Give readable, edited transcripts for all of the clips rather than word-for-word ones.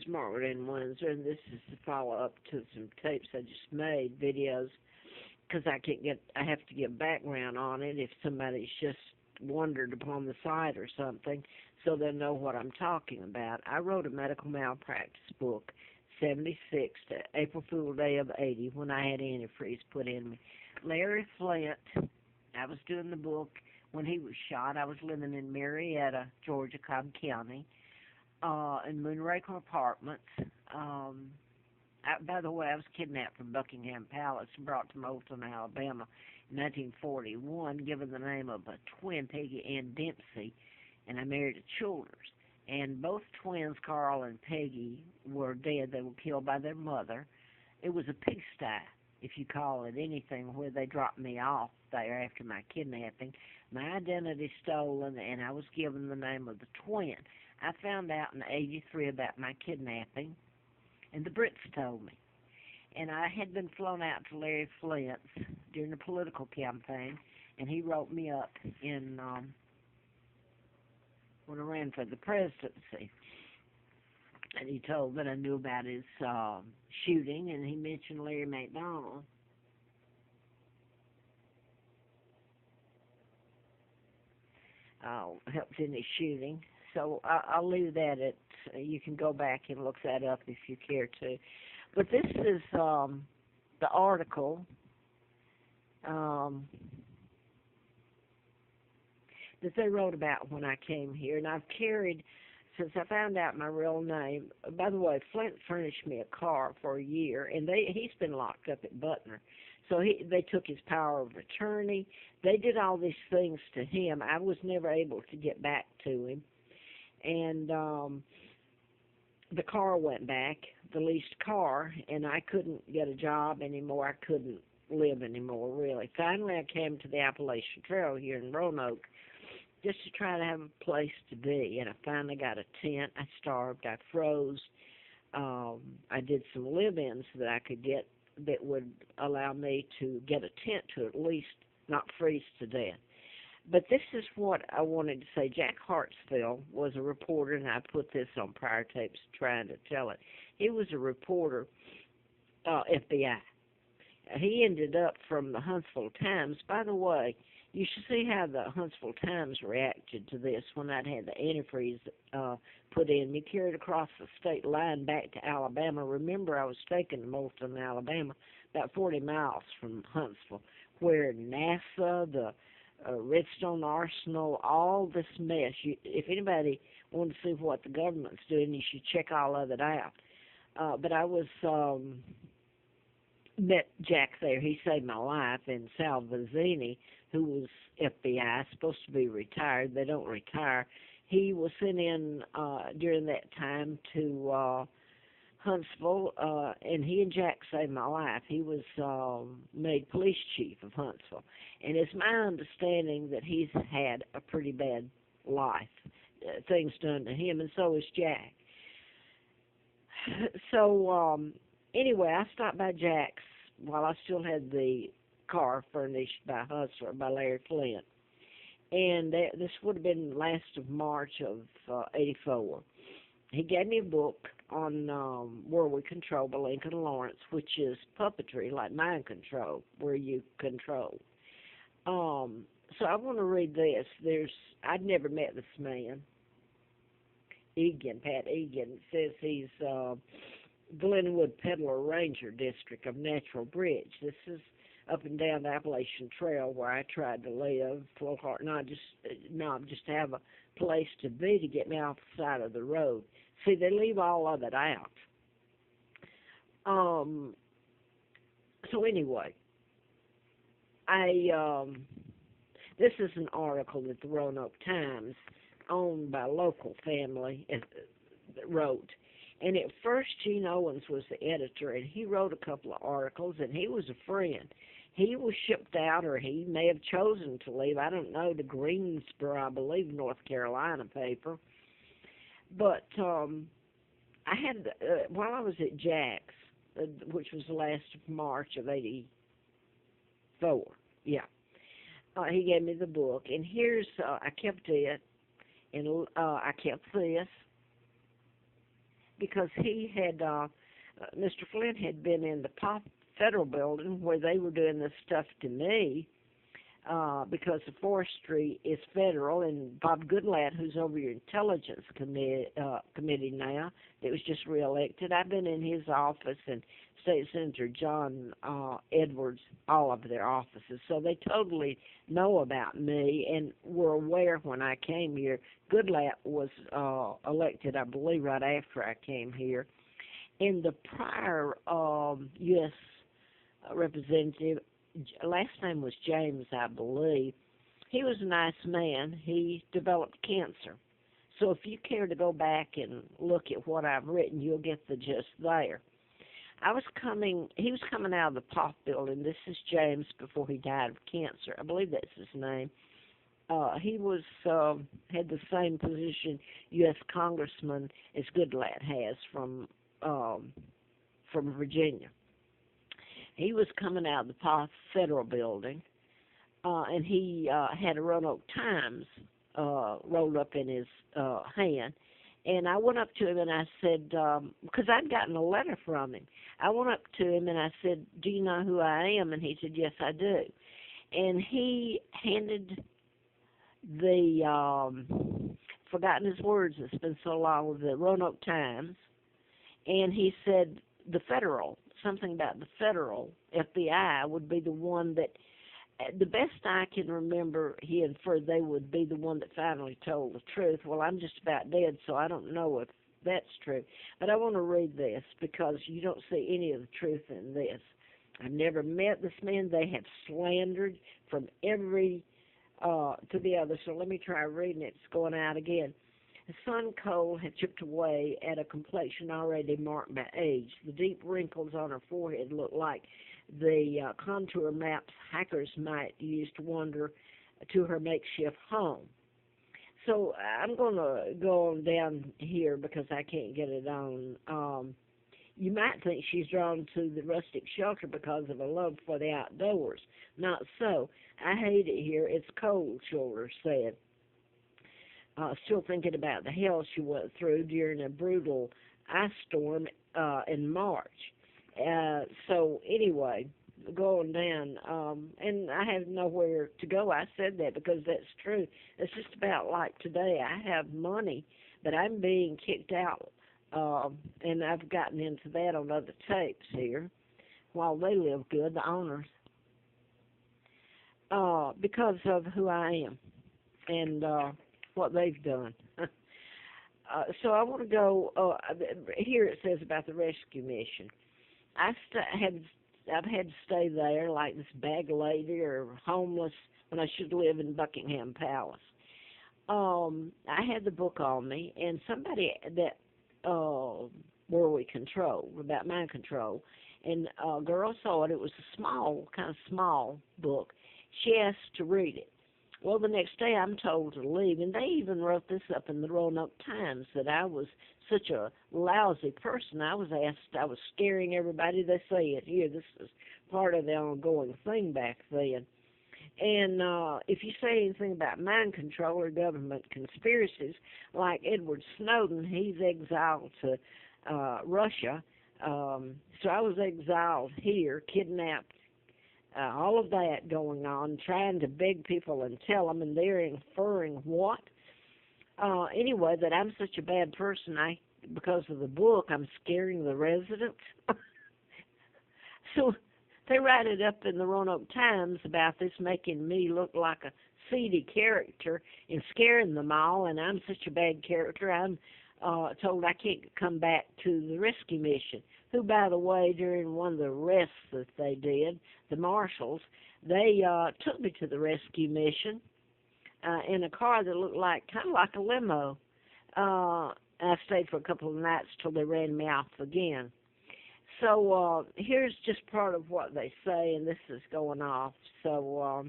Margaret in Windsor, and this is the follow-up to some tapes I just made, videos, because I have to give background on it if somebody's just wandered upon the site or something, so they'll know what I'm talking about. I wrote a medical malpractice book, 76 to April Fool Day of 80, when I had antifreeze put in me. Larry Flint, I was doing the book when he was shot. I was living in Marietta, Georgia, Cobb County, in Moonraker Apartments. By the way, I was kidnapped from Buckingham Palace and brought to Moulton, Alabama in 1941, given the name of a twin, Peggy Ann Dempsey, and I married a Childers. And both twins, Carl and Peggy, were dead. They were killed by their mother. It was a pigsty, if you call it anything, where they dropped me off there after my kidnapping. My identity stolen, and I was given the name of the twin. I found out in '83 about my kidnapping, and the Brits told me. And I had been flown out to Larry Flint's during the political campaign, and he wrote me up in when I ran for the presidency. And he told that I knew about his shooting, and he mentioned Larry McDonald. Helped in his shooting. So I'll leave that at, you can go back and look that up if you care to. But this is the article that they wrote about when I came here. And I've carried, since I found out my real name, by the way, Flint furnished me a car for a year, and he's been locked up at Butner. So they took his power of attorney. They did all these things to him. I was never able to get back to him. And the car went back, the leased car, and I couldn't get a job anymore. I couldn't live anymore, really. Finally, I came to the Appalachian Trail here in Roanoke just to try to have a place to be, and I finally got a tent. I starved. I froze. I did some live-ins that I could get that would allow me to get a tent to at least not freeze to death. But this is what I wanted to say. Jack Hartsfield was a reporter, and I put this on prior tapes trying to tell it. He was a reporter, FBI. He ended up from the Huntsville Times. By the way, you should see how the Huntsville Times reacted to this when I'd had the antifreeze put in me, carried across the state line back to Alabama. Remember, I was taken to Moulton, Alabama, about 40 miles from Huntsville, where NASA, the Redstone Arsenal, all this mess. If anybody wants to see what the government's doing, you should check all of it out. But I was met Jack there. He saved my life, and Sal Vazzini, who was FBI, supposed to be retired. They don't retire. He was sent in during that time to Huntsville, and he and Jack saved my life. He was made police chief of Huntsville, and it's my understanding that he's had a pretty bad life, things done to him, and so is Jack. So anyway, I stopped by Jack's while I still had the car furnished by Hustler, by Larry Flint, and this would have been last of March of '84. He gave me a book on Where We Control by Lincoln Lawrence, which is puppetry, like mind control, where you control. So I want to read this. I'd never met this man, Egan, Pat Egan. It says he's Glenwood Peddler Ranger District of Natural Bridge. This is up and down the Appalachian Trail where I tried to live, full heart, just to have a place to be to get me off the side of the road. See, they leave all of it out. So anyway, this is an article that the Roanoke Times, owned by a local family, wrote. And at first, Gene Owens was the editor, and he wrote a couple of articles, and he was a friend. He was shipped out, or he may have chosen to leave, I don't know, to Greensboro, I believe, North Carolina paper. But I had, while I was at Jack's, which was the last of March of '84, yeah, he gave me the book, and here's, I kept it, and I kept this. because he had, Mr. Flint had been in the Federal building where they were doing this stuff to me, because the forestry is federal, and Bob Goodlatte, who's over your intelligence committee now, that was just reelected, I've been in his office, and State Senator John Edwards, all of their offices. So they totally know about me and were aware when I came here. Goodlatte was elected, I believe, right after I came here. And the prior U.S. representative, last name was James, I believe. He was a nice man. He developed cancer. So if you care to go back and look at what I've written, you'll get the gist there. He was coming out of the Pop building. This is James before he died of cancer. I believe that's his name. He was had the same position U.S. Congressman as Goodlatte has from Virginia. He was coming out of the Pop Federal building, and he had a Roanoke Times rolled up in his hand. And I went up to him and I said, because I'd gotten a letter from him, I went up to him and I said, "Do you know who I am?" And he said, "Yes, I do." And he handed the, forgotten his words, it's been so long, the Roanoke Times, and he said the federal, something about the federal FBI would be the one that, the best I can remember, he inferred they would be the one that finally told the truth. Well, I'm just about dead, so I don't know if that's true. But I want to read this because you don't see any of the truth in this. I've never met this man. They have slandered from every to the other. So let me try reading it. It's going out again. The sun coal had chipped away at a complexion already marked by age. The deep wrinkles on her forehead looked like the contour maps hackers might use to wander to her makeshift home. So I'm going to go on down here because I can't get it on. You might think she's drawn to the rustic shelter because of a love for the outdoors. Not so. I hate it here. It's cold, Shoulder said. Still thinking about the hell she went through during a brutal ice storm in March. So anyway, going down, and I have nowhere to go. I said that because that's true. It's just about like today. I have money, but I'm being kicked out, and I've gotten into that on other tapes here while they live good, the owners, because of who I am and what they've done. So I want to go, here it says about the rescue mission. I've had to stay there like this bag lady or homeless when I should live in Buckingham Palace. I had the book on me, and somebody that where we control, about mind control, and a girl saw it. It was a small, kind of small book. She asked to read it. Well, the next day I'm told to leave, and they even wrote this up in the Roanoke Times that I was such a lousy person. I was asked, I was scaring everybody. They say it here. This is part of the ongoing thing back then. And if you say anything about mind control or government conspiracies, like Edward Snowden, he's exiled to Russia. So I was exiled here, kidnapped, all of that going on, trying to beg people and tell them, and they're inferring what? Anyway, that I'm such a bad person, because of the book, I'm scaring the residents. So they write it up in the Roanoke Times about this making me look like a seedy character and scaring them all, and I'm such a bad character, I'm told I can't come back to the rescue mission, who, by the way, during one of the arrests that they did, the marshals, they took me to the rescue mission in a car that looked kind of like a limo. I stayed for a couple of nights till they ran me off again. So here's just part of what they say, and this is going off. So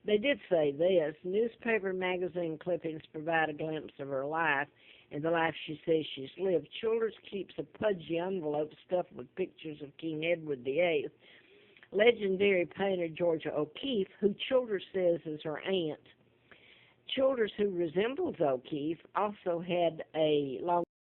they did say this: newspaper and magazine clippings provide a glimpse of her life and the life she says she's lived. Childers keeps a pudgy envelope stuffed with pictures of King Edward VIII. Legendary painter Georgia O'Keeffe, who Childers says is her aunt. Childers, who resembles O'Keeffe, also had a long